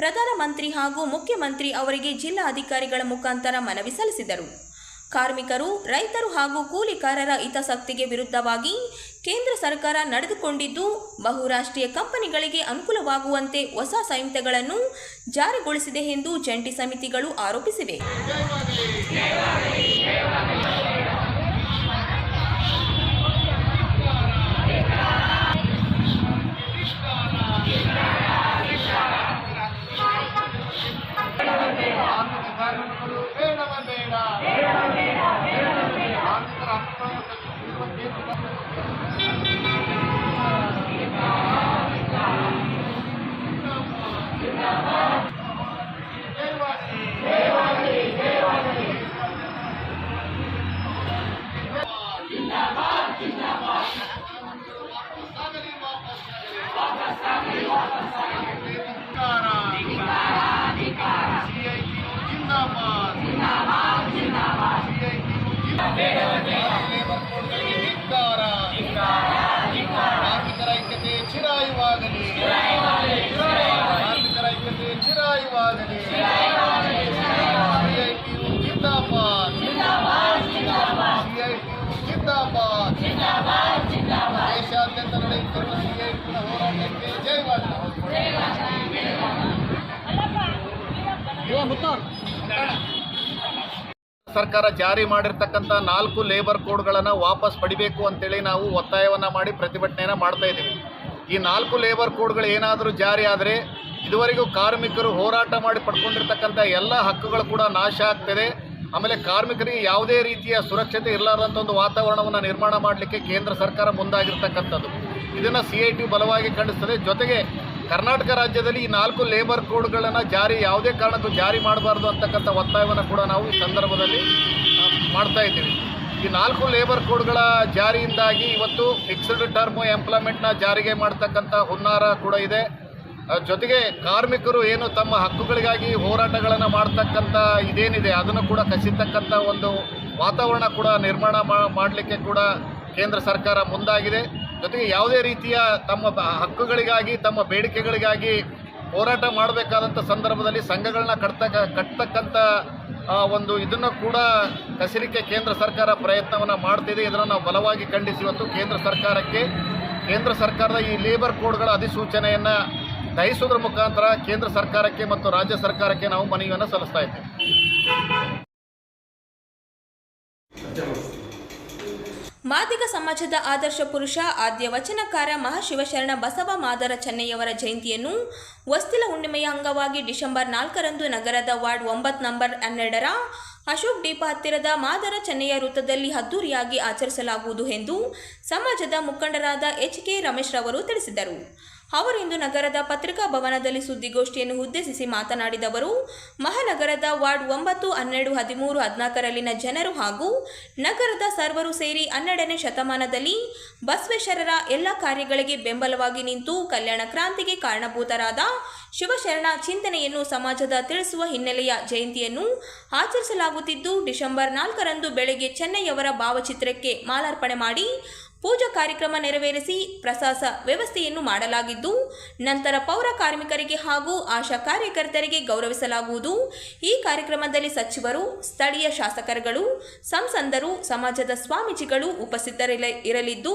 ಪ್ರಧಾನಮಂತ್ರಿ ಹಾಗೂ ಮುಖ್ಯಮಂತ್ರಿ ಅವರಿಗೆ ಜಿಲ್ಲಾ ಅಧಿಕಾರಿಗಳ ಮುಖಾಂತರ ಮನವಿ ಸಲ್ಲಿಸಿದರು. ಕಾರ್ಮಿಕರು, ರೈತರು ಹಾಗೂ ಕೂಲಿಕಾರರ ಹಿತಾಸಕ್ತಿಗೆ ವಿರುದ್ಧವಾಗಿ ಕೇಂದ್ರ ಸರ್ಕಾರ ನಡೆದುಕೊಂಡಿದ್ದು ಬಹುರಾಷ್ಟ್ರೀಯ ಕಂಪನಿಗಳಿಗೆ ಅನುಕೂಲವಾಗುವಂತೆ ಹೊಸ ಸಂಹಿತೆಗಳನ್ನು ಜಾರಿಗೊಳಿಸಿದೆ ಎಂದು ಜಂಟಿ ಸಮಿತಿಗಳು ಆರೋಪಿಸಿವೆ. ಕಾರ್ಮಿಕರ ಐಕ್ಯತೆ ಚಿರಾಯುವಾಗಲಿ, ಕಾರ್ಮಿಕರ ಐಕ್ಯತೆ ಚಿರಾಯುವಾಗಲಿ. ಸಿಐಟಿಯು ಜಿಂದಾಬಾದ್, ಸಿಐಟಿಯು ಜಿಂದಾಬಾದ್. ದೇಶಾದ್ಯಂತ ನಡೆಯುತ್ತಿರುವ ಸಿಐಟಿಯ ಹೋರಾಟಕ್ಕೆ ಜಯವಾಗಲಿ. ಸರ್ಕಾರ ಜಾರಿ ಮಾಡಿರ್ತಕ್ಕಂಥ 4 ಲೇಬರ್ ಕೋಡ್ಗಳನ್ನು ವಾಪಸ್ ಪಡಿಬೇಕು ಅಂತೇಳಿ ನಾವು ಒತ್ತಾಯವನ್ನು ಮಾಡಿ ಪ್ರತಿಭಟನೆಯನ್ನು ಮಾಡ್ತಾ ಇದ್ದೀವಿ. ಈ 4 ಲೇಬರ್ ಕೋಡ್ಗಳು ಏನಾದರೂ ಜಾರಿ ಆದರೆ ಇದುವರೆಗೂ ಕಾರ್ಮಿಕರು ಹೋರಾಟ ಮಾಡಿ ಪಡ್ಕೊಂಡಿರ್ತಕ್ಕಂಥ ಎಲ್ಲ ಹಕ್ಕುಗಳು ಕೂಡ ನಾಶ ಆಗ್ತದೆ. ಆಮೇಲೆ ಕಾರ್ಮಿಕರಿಗೆ ಯಾವುದೇ ರೀತಿಯ ಸುರಕ್ಷತೆ ಇರಲಾರ್ದಂಥ ಒಂದು ವಾತಾವರಣವನ್ನು ನಿರ್ಮಾಣ ಮಾಡಲಿಕ್ಕೆ ಕೇಂದ್ರ ಸರ್ಕಾರ ಮುಂದಾಗಿರ್ತಕ್ಕಂಥದ್ದು. ಇದನ್ನು CITಯು ಬಲವಾಗಿ ಖಂಡಿಸ್ತದೆ. ಜೊತೆಗೆ ಕರ್ನಾಟಕ ರಾಜ್ಯದಲ್ಲಿ ಈ 4 ಲೇಬರ್ ಕೋಡ್ಗಳನ್ನು ಯಾವುದೇ ಕಾರಣಕ್ಕೂ ಜಾರಿ ಮಾಡಬಾರ್ದು ಅಂತಕ್ಕಂಥ ಒತ್ತಾಯವನ್ನು ಕೂಡ ನಾವು ಈ ಸಂದರ್ಭದಲ್ಲಿ ಮಾಡ್ತಾ ಇದ್ದೀವಿ. ಈ 4 ಲೇಬರ್ ಕೋಡ್ಗಳ ಜಾರಿಯಿಂದಾಗಿ ಇವತ್ತು ಫಿಕ್ಸ್ಡ್ ಟರ್ಮ್ ಎಂಪ್ಲಾಯ್ಮೆಂಟ್ನ ಜಾರಿಗೆ ಮಾಡ್ತಕ್ಕಂಥ ಹುನ್ನಾರ ಕೂಡ ಇದೆ. ಜೊತೆಗೆ ಕಾರ್ಮಿಕರು ಏನು ತಮ್ಮ ಹಕ್ಕುಗಳಿಗಾಗಿ ಹೋರಾಟಗಳನ್ನು ಮಾಡ್ತಕ್ಕಂಥ ಇದೇನಿದೆ ಅದನ್ನು ಕೂಡ ಕಸಿತಕ್ಕಂಥ ಒಂದು ವಾತಾವರಣ ಕೂಡ ನಿರ್ಮಾಣ ಮಾಡಲಿಕ್ಕೆ ಕೂಡ ಕೇಂದ್ರ ಸರ್ಕಾರ ಮುಂದಾಗಿದೆ. ಜೊತೆಗೆ ಯಾವುದೇ ರೀತಿಯ ತಮ್ಮ ಹಕ್ಕುಗಳಿಗಾಗಿ, ತಮ್ಮ ಬೇಡಿಕೆಗಳಿಗಾಗಿ ಹೋರಾಟ ಮಾಡಬೇಕಾದಂಥ ಸಂದರ್ಭದಲ್ಲಿ ಸಂಘಗಳನ್ನ ಕಟ್ತಕ್ಕಂಥ ಒಂದು ಇದನ್ನು ಕೂಡ ಕಸಿಲಿಕ್ಕೆ ಕೇಂದ್ರ ಸರ್ಕಾರ ಪ್ರಯತ್ನವನ್ನು ಮಾಡ್ತಿದೆ. ಇದನ್ನು ನಾವು ಬಲವಾಗಿ ಖಂಡಿಸಿ ಇವತ್ತು ಕೇಂದ್ರ ಸರ್ಕಾರದ ಈ ಲೇಬರ್ ಕೋಡ್ಗಳ ಅಧಿಸೂಚನೆಯನ್ನು ದಹಿಸೋದ್ರ ಮುಖಾಂತರ ಕೇಂದ್ರ ಸರ್ಕಾರಕ್ಕೆ ಮತ್ತು ರಾಜ್ಯ ಸರ್ಕಾರಕ್ಕೆ ನಾವು ಮನವಿಯನ್ನು ಸಲ್ಲಿಸ್ತಾ ಇದ್ದೇವೆ. ಮಾದಿಗ ಸಮಾಜದ ಆದರ್ಶ ಪುರುಷ ಆದ್ಯ ವಚನಕಾರ ಮಹಾಶಿವಶರಣ ಬಸವ ಮಾದರ ಚೆನ್ನಯ್ಯವರ ಜಯಂತಿಯನ್ನು ವಸ್ತಿಲ ಹುಣ್ಣಿಮೆಯ ಅಂಗವಾಗಿ ಡಿಸೆಂಬರ್ 4ರಂದು ನಗರದ ವಾರ್ಡ್ 9 ನಂಬರ್ 12ರ ಅಶೋಕ್ ದೀಪ ಹತ್ತಿರದ ಮಾದರ ಚೆನ್ನಯ್ಯ ವೃತ್ತದಲ್ಲಿ ಅದ್ದೂರಿಯಾಗಿ ಆಚರಿಸಲಾಗುವುದು ಎಂದು ಸಮಾಜದ ಮುಖಂಡರಾದ HK ರಮೇಶ್ ರವರು ತಿಳಿಸಿದರು. ಅವರಿಂದು ನಗರದ ಪತ್ರಿಕಾ ಭವನದಲ್ಲಿ ಸುದ್ದಿಗೋಷ್ಠಿಯನ್ನು ಉದ್ದೇಶಿಸಿ ಮಾತನಾಡಿದವರು, ಮಹಾನಗರದ ವಾರ್ಡ್ 9, 12, 13, 14ರಲ್ಲಿನ ಜನರು ಹಾಗೂ ನಗರದ ಸರ್ವರು ಸೇರಿ 12ನೇ ಶತಮಾನದಲ್ಲಿ ಬಸವೇಶ್ವರರ ಎಲ್ಲ ಕಾರ್ಯಗಳಿಗೆ ಬೆಂಬಲವಾಗಿ ನಿಂತು ಕಲ್ಯಾಣ ಕ್ರಾಂತಿಗೆ ಕಾರಣಭೂತರಾದ ಶಿವಶರಣ ಚಿಂತನೆಯನ್ನು ಸಮಾಜದ ತಿಳಿಸುವ ಹಿನ್ನೆಲೆಯ ಜಯಂತಿಯನ್ನು ಆಚರಿಸಲಾಗುತ್ತಿದ್ದು, ಡಿಸೆಂಬರ್ 4ರಂದು ಬೆಳಗ್ಗೆ ಚೆನ್ನಯ್ಯವರ ಭಾವಚಿತ್ರಕ್ಕೆ ಮಾಲಾರ್ಪಣೆ ಮಾಡಿ ಪೂಜಾ ಕಾರ್ಯಕ್ರಮ ನೆರವೇರಿಸಿ ಪ್ರಸಾದ ವ್ಯವಸ್ಥೆಯನ್ನು ಮಾಡಲಾಗಿದ್ದು, ನಂತರ ಪೌರ ಕಾರ್ಮಿಕರಿಗೆ ಹಾಗೂ ಆಶಾ ಕಾರ್ಯಕರ್ತರಿಗೆ ಗೌರವಿಸಲಾಗುವುದು. ಈ ಕಾರ್ಯಕ್ರಮದಲ್ಲಿ ಸಚಿವರು, ಸ್ಥಳೀಯ ಶಾಸಕರುಗಳು, ಸಂಸದರು, ಸಮಾಜದ ಸ್ವಾಮೀಜಿಗಳು ಉಪಸ್ಥಿತರಿರಲಿದ್ದು,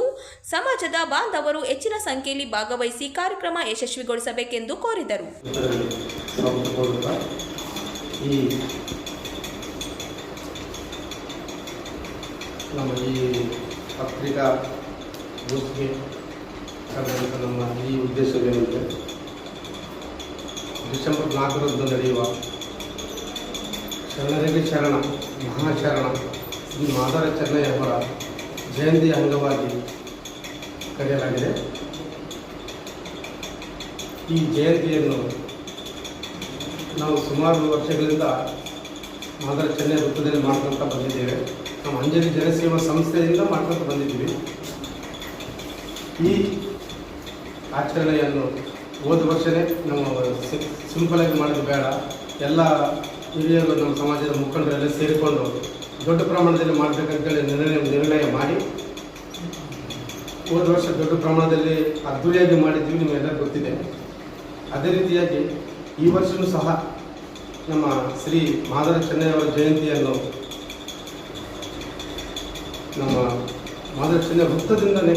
ಸಮಾಜದ ಬಾಂಧವರು ಹೆಚ್ಚಿನ ಸಂಖ್ಯೆಯಲ್ಲಿ ಭಾಗವಹಿಸಿ ಕಾರ್ಯಕ್ರಮ ಯಶಸ್ವಿಗೊಳಿಸಬೇಕೆಂದು ಕೋರಿದರು. ಪತ್ರಿಕಾ ಗೋಷ್ಠಿಗೆ ಕರೆದಂಥ ನಮ್ಮ ಈ ಉದ್ದೇಶವೇನೆಂದರೆ, ಡಿಸೆಂಬರ್ 4ರಂದು ನಡೆಯುವ ಶರಣರಿಗೆ ಶರಣ ಮಹಾಶರಣ ಶ್ರೀ ಮಾದರ ಚೆನ್ನಯ್ಯವರ ಜಯಂತಿಯ ಅಂಗವಾಗಿ ಕರೆಯಲಾಗಿದೆ. ಈ ಜಯಂತಿಯನ್ನು ನಾವು ಸುಮಾರು ವರ್ಷಗಳಿಂದ ಮಾದರ ಚೆನ್ನಯ್ಯ ವೃತ್ತದಲ್ಲಿ ಮಾಡ್ಕೊಳ್ತಾ ಬಂದಿದ್ದೇವೆ. ನಮ್ಮ ಅಂಜಲಿ ಜನಸೇವಾ ಸಂಸ್ಥೆಯಿಂದ ಮಾಡ್ಕೊಂಡು ಬಂದಿದ್ದೀವಿ. ಈ ಆಚರಣೆಯನ್ನು ಹೋದ ವರ್ಷವೇ ನಾವು ಸಿಂಪಲಾಗಿ ಮಾಡೋದು ಬೇಡ, ಎಲ್ಲ ಹಿರಿಯರು ನಮ್ಮ ಸಮಾಜದ ಮುಖಂಡರೆಲ್ಲ ಸೇರಿಕೊಂಡು ದೊಡ್ಡ ಪ್ರಮಾಣದಲ್ಲಿ ಮಾಡಬೇಕಂತೇಳಿ ನಿರ್ಣಯ ಮಾಡಿ ಹೋದ ವರ್ಷ ದೊಡ್ಡ ಪ್ರಮಾಣದಲ್ಲಿ ಅದ್ದೂರಿಯಾಗಿ ಮಾಡಿದ್ವಿ, ನಿಮಗೆಲ್ಲರಿಗೂ ಗೊತ್ತಿದೆ. ಅದೇ ರೀತಿಯಾಗಿ ಈ ವರ್ಷವೂ ಸಹ ನಮ್ಮ ಶ್ರೀ ಮಾದರ ಚೆನ್ನಯ್ಯವರ ಜಯಂತಿಯನ್ನು ನಮ್ಮ ಮಾದರ ಚೆನ್ನೈ ವೃತ್ತದಲ್ಲೇ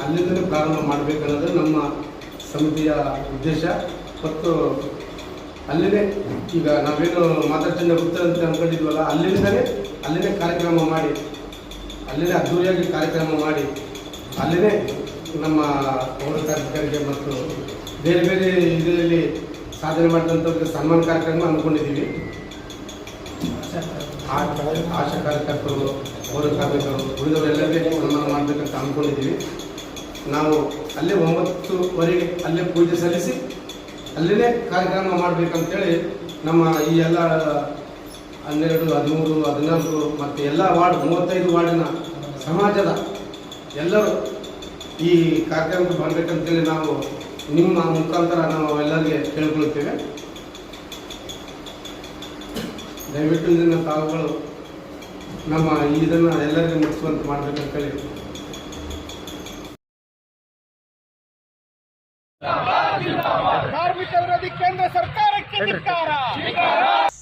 ಅಲ್ಲಿಂದಲೇ ಪ್ರಾರಂಭ ಮಾಡಬೇಕನ್ನೋದು ನಮ್ಮ ಸಮಿತಿಯ ಉದ್ದೇಶ. ಮತ್ತು ಅಲ್ಲಿನೇ ಈಗ ನಾವೇನು ಮಾದರ ಚೆನ್ನೈ ವೃತ್ತ ಅಂತ ಅಂದ್ಕೊಂಡಿದ್ವಲ್ಲ, ಅಲ್ಲಿನೇ ಕಾರ್ಯಕ್ರಮ ಮಾಡಿ, ಅಲ್ಲಿನೇ ಅದ್ದೂರಿಯಾಗಿ ಕಾರ್ಯಕ್ರಮ ಮಾಡಿ, ಅಲ್ಲಿನೇ ನಮ್ಮ ಪೌರ ಕಾರ್ಮಿಕರಿಗೆ ಮತ್ತು ಬೇರೆ ಬೇರೆ ಇದರಲ್ಲಿ ಸಾಧನೆ ಮಾಡಿದಂಥವ್ರಿಗೆ ಸನ್ಮಾನ ಕಾರ್ಯಕ್ರಮ ಅಂದ್ಕೊಂಡಿದ್ದೀವಿ. ಆಶಾ ಕಾರ್ಯಕರ್ತರು, ಪೌರ ಕಾರ್ಮಿಕರು ಉಳಿದವರೆಲ್ಲರಿಗೆ ಸನ್ಮಾನ ಮಾಡಬೇಕಂತ ಅಂದ್ಕೊಂಡಿದ್ದೀವಿ. ನಾವು ಅಲ್ಲೇ 9:00ವರೆಗೆ ಅಲ್ಲೇ ಪೂಜೆ ಸಲ್ಲಿಸಿ ಅಲ್ಲೇ ಕಾರ್ಯಕ್ರಮ ಮಾಡಬೇಕಂತೇಳಿ ನಮ್ಮ ಈ ಎಲ್ಲ 12, 13, 14 ಮತ್ತು ಎಲ್ಲ ವಾರ್ಡ್ 35 ವಾರ್ಡಿನ ಸಮಾಜದ ಎಲ್ಲರೂ ಈ ಕಾರ್ಯಕ್ರಮಕ್ಕೆ ಬರಬೇಕಂತೇಳಿ ನಾವು ನಿಮ್ಮ ಮುಖಾಂತರ ನಾವು ಎಲ್ಲರಿಗೆ ಕೇಳ್ಕೊಳ್ತೇವೆ. ದಯವಿಟ್ಟು ಇದನ್ನು ತಾವುಗಳು ನಮ್ಮ ಇದನ್ನು ಎಲ್ಲರಿಗೂ ಮುಗಿಸುವಂತೆ ಮಾಡಬೇಕಂತೇಳಿ.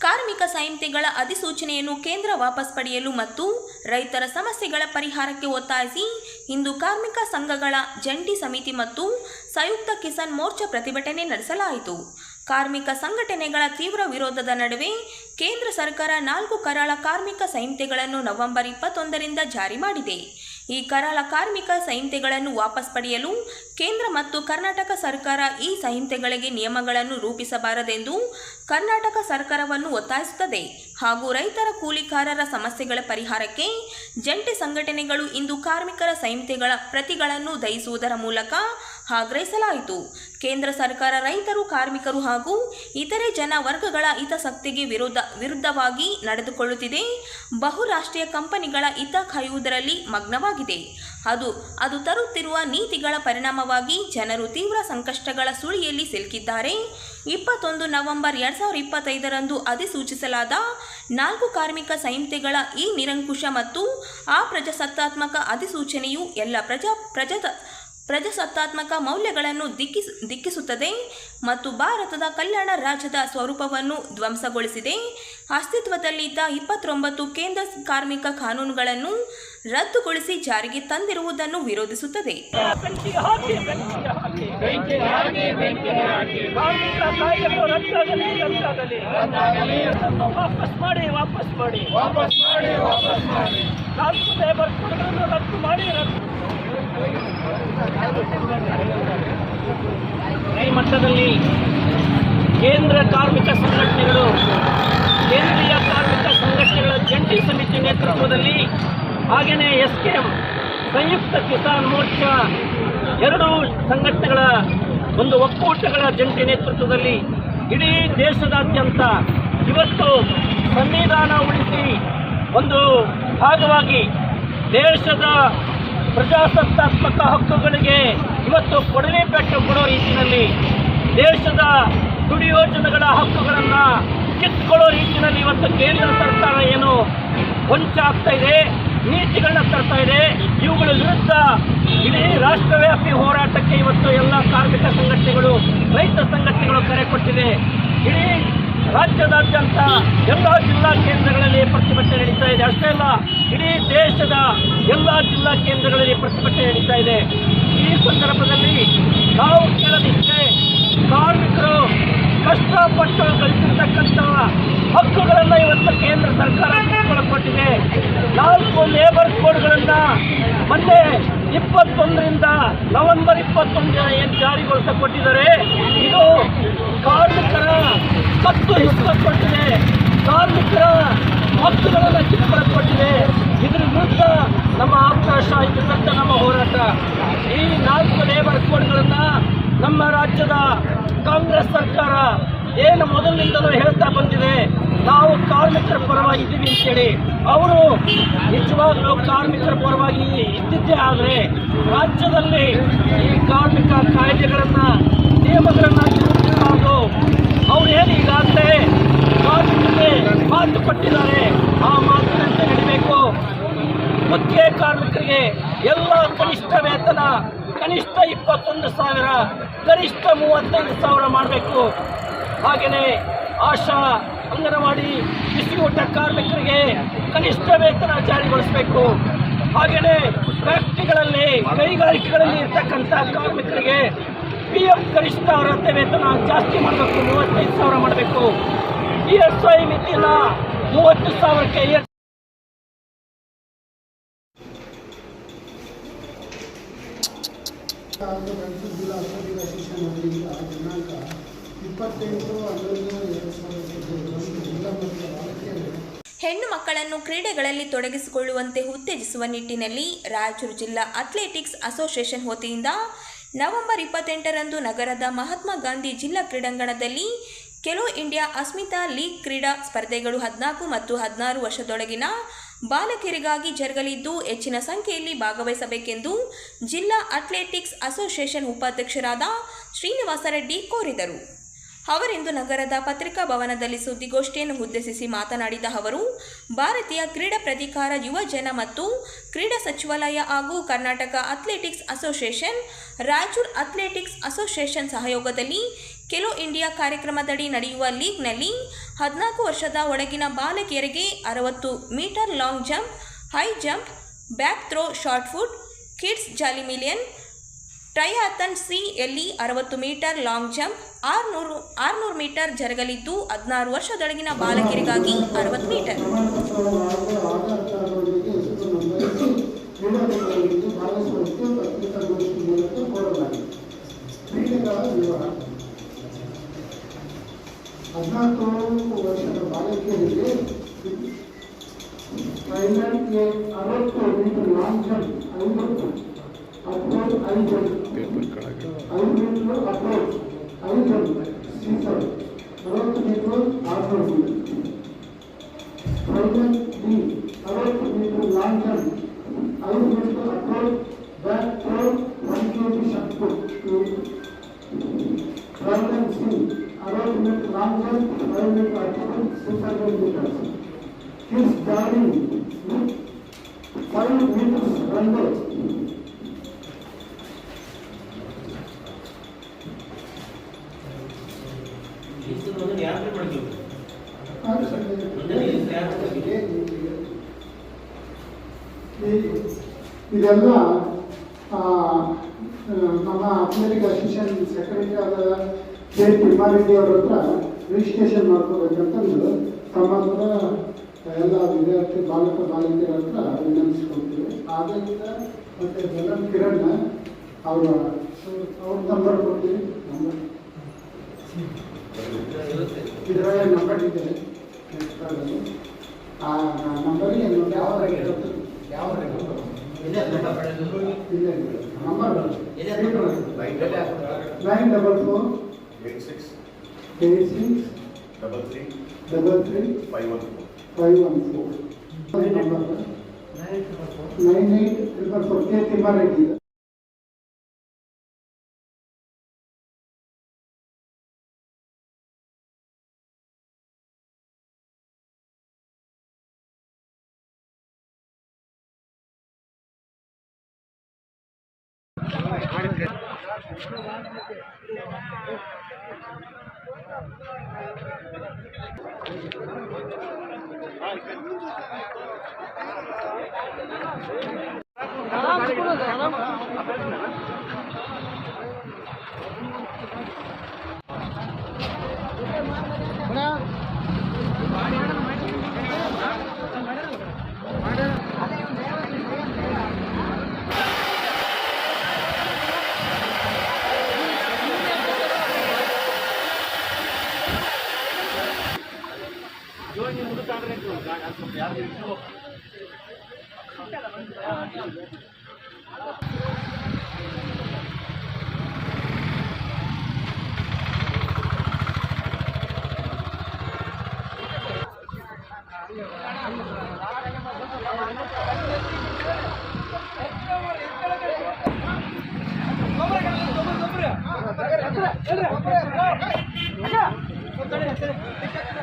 ಕಾರ್ಮಿಕ ಸಂಹಿತೆಗಳ ಅಧಿಸೂಚನೆಯನ್ನು ಕೇಂದ್ರ ವಾಪಸ್ ಪಡೆಯಲು ಮತ್ತು ರೈತರ ಸಮಸ್ಯೆಗಳ ಪರಿಹಾರಕ್ಕೆ ಒತ್ತಾಯಿಸಿ ಇಂದು ಕಾರ್ಮಿಕ ಸಂಘಗಳ ಜಂಟಿ ಸಮಿತಿ ಮತ್ತು ಸಂಯುಕ್ತ ಕಿಸಾನ್ ಮೋರ್ಚಾ ಪ್ರತಿಭಟನೆ ನಡೆಸಲಾಯಿತು. ಕಾರ್ಮಿಕ ಸಂಘಟನೆಗಳ ತೀವ್ರ ವಿರೋಧದ ನಡುವೆ ಕೇಂದ್ರ ಸರ್ಕಾರ 4 ಕರಾಳ ಕಾರ್ಮಿಕ ಸಂಹಿತೆಗಳನ್ನು ನವೆಂಬರ್ 21ರಿಂದ ಜಾರಿ ಮಾಡಿದೆ. ಈ ಕರಾಳ ಕಾರ್ಮಿಕ ಸಂಹಿತೆಗಳನ್ನು ವಾಪಸ್ ಪಡೆಯಲು ಕೇಂದ್ರ ಮತ್ತು ಕರ್ನಾಟಕ ಸರ್ಕಾರ ಈ ಸಂಹಿತೆಗಳಿಗೆ ನಿಯಮಗಳನ್ನು ರೂಪಿಸಬಾರದೆಂದು ಕರ್ನಾಟಕ ಸರ್ಕಾರವನ್ನು ಒತ್ತಾಯಿಸುತ್ತದೆ ಹಾಗೂ ರೈತರ ಕೂಲಿಕಾರರ ಸಮಸ್ಯೆಗಳ ಪರಿಹಾರಕ್ಕೆ ಜಂಟಿ ಸಂಘಟನೆಗಳು ಇಂದು ಕಾರ್ಮಿಕರ ಸಂಹಿತೆಗಳ ಪ್ರತಿಗಳನ್ನು ದಯಿಸುವುದರ ಮೂಲಕ ಆಗ್ರಹಿಸಲಾಯಿತು. ಕೇಂದ್ರ ಸರ್ಕಾರ ರೈತರು, ಕಾರ್ಮಿಕರು ಹಾಗೂ ಇತರೆ ಜನ ವರ್ಗಗಳ ಹಿತಾಸಕ್ತಿಗೆ ವಿರುದ್ಧವಾಗಿ ನಡೆದುಕೊಳ್ಳುತ್ತಿದೆ. ಬಹುರಾಷ್ಟ್ರೀಯ ಕಂಪನಿಗಳ ಹಿತ ಕಾಯುವುದರಲ್ಲಿ ಮಗ್ನವಾಗಿದೆ. ಅದು ತರುತ್ತಿರುವ ನೀತಿಗಳ ಪರಿಣಾಮವಾಗಿ ಜನರು ತೀವ್ರ ಸಂಕಷ್ಟಗಳ ಸುಳಿಯಲ್ಲಿ ಸಿಲುಕಿದ್ದಾರೆ. 21 ನವೆಂಬರ್ 2025ರಂದು ಅಧಿಸೂಚಿಸಲಾದ 4 ಕಾರ್ಮಿಕ ಸಂಹಿತೆಗಳ ಈ ನಿರಂಕುಶ ಮತ್ತು ಅಪ್ರಜಾಸತ್ತಾತ್ಮಕ ಅಧಿಸೂಚನೆಯು ಎಲ್ಲ ಪ್ರಜಾಸತ್ತಾತ್ಮಕ ಮೌಲ್ಯಗಳನ್ನು ದಿಕ್ಕಿಸುತ್ತದೆ ಮತ್ತು ಭಾರತದ ಕಲ್ಯಾಣ ರಾಜ್ಯದ ಸ್ವರೂಪವನ್ನು ಧ್ವಂಸಗೊಳಿಸಿದೆ. ಅಸ್ತಿತ್ವದಲ್ಲಿದ್ದ 29 ಕೇಂದ್ರ ಕಾರ್ಮಿಕ ಕಾನೂನುಗಳನ್ನು ರದ್ದುಗೊಳಿಸಿ ಜಾರಿಗೆ ತಂದಿರುವುದನ್ನು ವಿರೋಧಿಸುತ್ತದೆ. ಈ ಮಟ್ಟದಲ್ಲಿ ಕೇಂದ್ರ ಕಾರ್ಮಿಕ ಸಂಘಟನೆಗಳು, ಕೇಂದ್ರೀಯ ಕಾರ್ಮಿಕ ಸಂಘಟನೆಗಳ ಜಂಟಿ ಸಮಿತಿ ನೇತೃತ್ವದಲ್ಲಿ ಹಾಗೆಯೇ SKM ಸಂಯುಕ್ತ ಕಿಸಾನ್ ಮೋರ್ಚಾ 2 ಸಂಘಟನೆಗಳ ಒಂದು ಒಕ್ಕೂಟಗಳ ಜಂಟಿ ನೇತೃತ್ವದಲ್ಲಿ ಇಡೀ ದೇಶದಾದ್ಯಂತ ಇವತ್ತು ಸಂವಿಧಾನ ಉಳಿಸಿ ಒಂದು ಭಾಗವಾಗಿ ದೇಶದ ಪ್ರಜಾಸತ್ತಾತ್ಮಕ ಹಕ್ಕುಗಳಿಗೆ ಇವತ್ತು ಕೊಡಲಿ ಪೆಟ್ಟು ಕೊಡೋ ರೀತಿಯಲ್ಲಿ ದೇಶದ ದುಡಿಯೋ ಜನಗಳ ಹಕ್ಕುಗಳನ್ನು ಕಿತ್ಕೊಳ್ಳೋ ರೀತಿಯಲ್ಲಿ ಇವತ್ತು ಕೇಂದ್ರ ಸರ್ಕಾರ ಏನು ವಂಚ ಆಗ್ತಾ ಇದೆ, ನೀತಿಗಳನ್ನ ತರ್ತಾ ಇದೆ. ಇವುಗಳ ವಿರುದ್ಧ ಇಡೀ ರಾಷ್ಟ್ರವ್ಯಾಪಿ ಹೋರಾಟಕ್ಕೆ ಇವತ್ತು ಎಲ್ಲ ಕಾರ್ಮಿಕ ಸಂಘಟನೆಗಳು, ರೈತ ಸಂಘಟನೆಗಳು ಕರೆ ಕೊಟ್ಟಿದೆ. ಇಡೀ ರಾಜ್ಯದಾದ್ಯಂತ ಎಲ್ಲ ಜಿಲ್ಲಾ ಕೇಂದ್ರಗಳಲ್ಲಿ ಪ್ರತಿಭಟನೆ ನಡೀತಾ ಇದೆ. ಅಷ್ಟೇ ಅಲ್ಲ, ಇಡೀ ದೇಶದ ಎಲ್ಲ ಜಿಲ್ಲಾ ಕೇಂದ್ರಗಳಲ್ಲಿ ಪ್ರತಿಭಟನೆ ನಡೀತಾ ಇದೆ. ಈ ಸಂದರ್ಭದಲ್ಲಿ ನಾವು ಕೇಳೋದಿಷ್ಟೇ, ಕಾರ್ಮಿಕರು ಕಷ್ಟಪಟ್ಟು ಗಳಿಸಿರ್ತಕ್ಕಂಥ ಹಕ್ಕುಗಳನ್ನು ಇವತ್ತು ಕೇಂದ್ರ ಸರ್ಕಾರ ಕೊಟ್ಟಿದೆ. 4 ಲೇಬರ್ ಕೋಡ್ಗಳನ್ನು ಮೊನ್ನೆ 21ರಿಂದ ನವೆಂಬರ್ 21 ಏನು ಜಾರಿಗೊಳಿಸ ಕೊಟ್ಟಿದ್ದಾರೆ. ಇದು ಕಾರ್ಮಿಕರ ಕತ್ತು ಹಿಡಿದುಕೊಟ್ಟಿದೆ, ಕಾರ್ಮಿಕರ ಹಕ್ಕುಗಳನ್ನು ಕಿತ್ತುಕೊಳ್ಳಿ. ಇದರ ವಿರುದ್ಧ ನಮ್ಮ ಆಕ್ರೋಶ, ಇದರಿಂದ ನಮ್ಮ ಹೋರಾಟ. ಈ 4 ಲೇಬರ್ ಕೋಡ್ಗಳನ್ನು ನಮ್ಮ ರಾಜ್ಯದ ಕಾಂಗ್ರೆಸ್ ಸರ್ಕಾರ ಏನು ಮೊದಲಿನಿಂದಲೂ ಹೇಳ್ತಾ ಬಂದಿದೆ, ನಾವು ಕಾರ್ಮಿಕರ ಪರವಾಗಿ ಇದ್ದೀವಿ ಅಂತೇಳಿ. ಅವರು ನಿಜವಾಗ್ಲೂ ಕಾರ್ಮಿಕರ ಪರವಾಗಿ ಇದ್ದಿದ್ದೇ ಆದರೆ ರಾಜ್ಯದಲ್ಲಿ ಈ ಕಾರ್ಮಿಕ ಕಾಯ್ದೆಗಳನ್ನು, ನಿಯಮಗಳನ್ನು ತಿರುಗಿಸಬಾರದು. ಅವರು ಏನು ಈಗಾಗಲೇ ಕಾರ್ಮಿಕರಿಗೆ ಮಾತು ಕೊಟ್ಟಿದ್ದಾರೆ, ಆ ಮಾತಿನಂತೆ ನಡೀಬೇಕು. ಗುತ್ತಿಗೆ ಕಾರ್ಮಿಕರಿಗೆ ಎಲ್ಲ ಕನಿಷ್ಠ ವೇತನ ಕನಿಷ್ಠ 21,000, ಗರಿಷ್ಠ 35,000 ಮಾಡಬೇಕು. ಹಾಗೆಯೇ ಆಶಾ, ಅಂಗನವಾಡಿ, ಬಿಸಿಯೂಟ ಕಾರ್ಮಿಕರಿಗೆ ಕನಿಷ್ಠ ವೇತನ ಜಾರಿಗೊಳಿಸಬೇಕು. ಹಾಗೆಯೇ ಫ್ಯಾಕ್ಟರಿಗಳಲ್ಲಿ, ಕೈಗಾರಿಕೆಗಳಲ್ಲಿ ಇರ್ತಕ್ಕಂಥ ಕಾರ್ಮಿಕರಿಗೆ PF ಗರಿಷ್ಠ ಅರ್ಹತೆ ವೇತನ ಜಾಸ್ತಿ ಮಾಡಬೇಕು, 35,000 ಮಾಡಬೇಕು. ESI ಮಿತಿನ 30,000ಕ್ಕೆ ಜಿಲ್ಲಾ ಆಸ್ಪತ್ರೆ ಶಿಕ್ಷಣ ದಿನಾಂಕ 28/11/2022 ಜಿಲ್ಲಾ ಮಟ್ಟದ ಬಾಲಕಿಯರು ಹೆಣ್ಣು ಮಕ್ಕಳನ್ನು ಕ್ರೀಡೆಗಳಲ್ಲಿ ತೊಡಗಿಸಿಕೊಳ್ಳುವಂತೆ ಉತ್ತೇಜಿಸುವ ನಿಟ್ಟಿನಲ್ಲಿ ರಾಯಚೂರು ಜಿಲ್ಲಾ ಅಥ್ಲೆಟಿಕ್ಸ್ ಅಸೋಸಿಯೇಷನ್ ವತಿಯಿಂದ ನವೆಂಬರ್ 28ರಂದು ನಗರದ ಮಹಾತ್ಮ ಗಾಂಧಿ ಜಿಲ್ಲಾ ಕ್ರೀಡಾಂಗಣದಲ್ಲಿ ಖೇಲೋ ಇಂಡಿಯಾ ಅಸ್ಮಿತಾ ಲೀಗ್ ಕ್ರೀಡಾ ಸ್ಪರ್ಧೆಗಳು 14 ಮತ್ತು 16 ವರ್ಷದೊಳಗಿನ ಬಾಲಕಿಯರಿಗಾಗಿ ಜರುಗಲಿದ್ದು ಹೆಚ್ಚಿನ ಸಂಖ್ಯೆಯಲ್ಲಿ ಭಾಗವಹಿಸಬೇಕೆಂದು ಜಿಲ್ಲಾ ಅಥ್ಲೆಟಿಕ್ಸ್ ಅಸೋಸಿಯೇಷನ್ ಉಪಾಧ್ಯಕ್ಷರಾದ ಶ್ರೀನಿವಾಸ ರೆಡ್ಡಿ ಕೋರಿದರು. ಅವರಿಂದು ನಗರದ ಪತ್ರಿಕಾ ಭವನದಲ್ಲಿ ಸುದ್ದಿಗೋಷ್ಠಿಯನ್ನು ಉದ್ದೇಶಿಸಿ ಮಾತನಾಡಿದ ಅವರು, ಭಾರತೀಯ ಕ್ರೀಡಾ ಪ್ರಾಧಿಕಾರ, ಯುವಜನ ಮತ್ತು ಕ್ರೀಡಾ ಸಚಿವಾಲಯ ಹಾಗೂ Karnataka athletics association, Raichur athletics association ಸಹಯೋಗದಲ್ಲಿ ಖೇಲೋ ಇಂಡಿಯಾ ಕಾರ್ಯಕ್ರಮದಡಿ ನಡೆಯುವ ಲೀಗ್ನಲ್ಲಿ 14 ವರ್ಷದ ಒಳಗಿನ ಬಾಲಕಿಯರಿಗೆ 60 metre long jump, high jump, back throw, shot put, kids ಜಾಲಿಮಿಲಿಯನ್, ಟ್ರಯಾಥನ್ ಸಿಯಲ್ಲಿ 60 ಮೀಟರ್ ಲಾಂಗ್ ಜಂಪ್, 600 ಮೀಟರ್ ಜರುಗಲಿದ್ದು 16 ವರ್ಷದೊಳಗಿನ ಬಾಲಕಿಯರಿಗಾಗಿ 60 ಮೀಟರ್. ಹದಿನಾಲ್ಕು ವರ್ಷದ ಬಾಲಕಿಯರಿಗೆ 60 metre long jump, 50 approach, 5 jump, 5 metre approach, 5 jump, scissor, 60 metre 600 metre. Primary B 60 metre long jump, 5 metre approach, back throw, 1 kg shot put. Primary C 60 metre long jump, 5 metre approach, 600 metres. Kids jogging 5 metres run race. ಇದೆಲ್ಲ ನಮ್ಮ athletic association secretary ಆದ K Thimmareddy ಅವರ ಹತ್ರ registration ಮಾಡ್ಕೋಬೇಕಂತಂದು ತಮ್ಮ ಹತ್ರ ಎಲ್ಲ ವಿದ್ಯಾರ್ಥಿ ಬಾಲಕಿಯರ ಹತ್ರ ವಿನಂತಿಸ್ಕೊಳ್ತೀವಿ. ಆದ್ದರಿಂದ ಮತ್ತು ಜಲನ್ ಕಿರಣ್ ಅವ್ರ ನಂಬರ್ ಕೊಡ್ತೀವಿ. ಇದರ ನಂಬರ್ ಇದೆ, ಆ ನಂಬರಿಗೆ ಯಾವ ನಂಬರ್ 984 ಕೆ ತಿಮ್ಮಾರೆಡ್ಡಿ.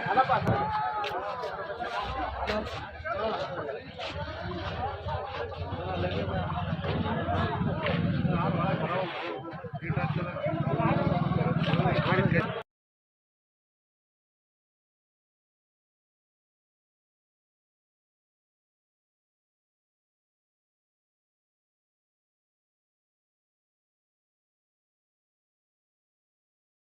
ಅಲ್ಲಪ್ಪ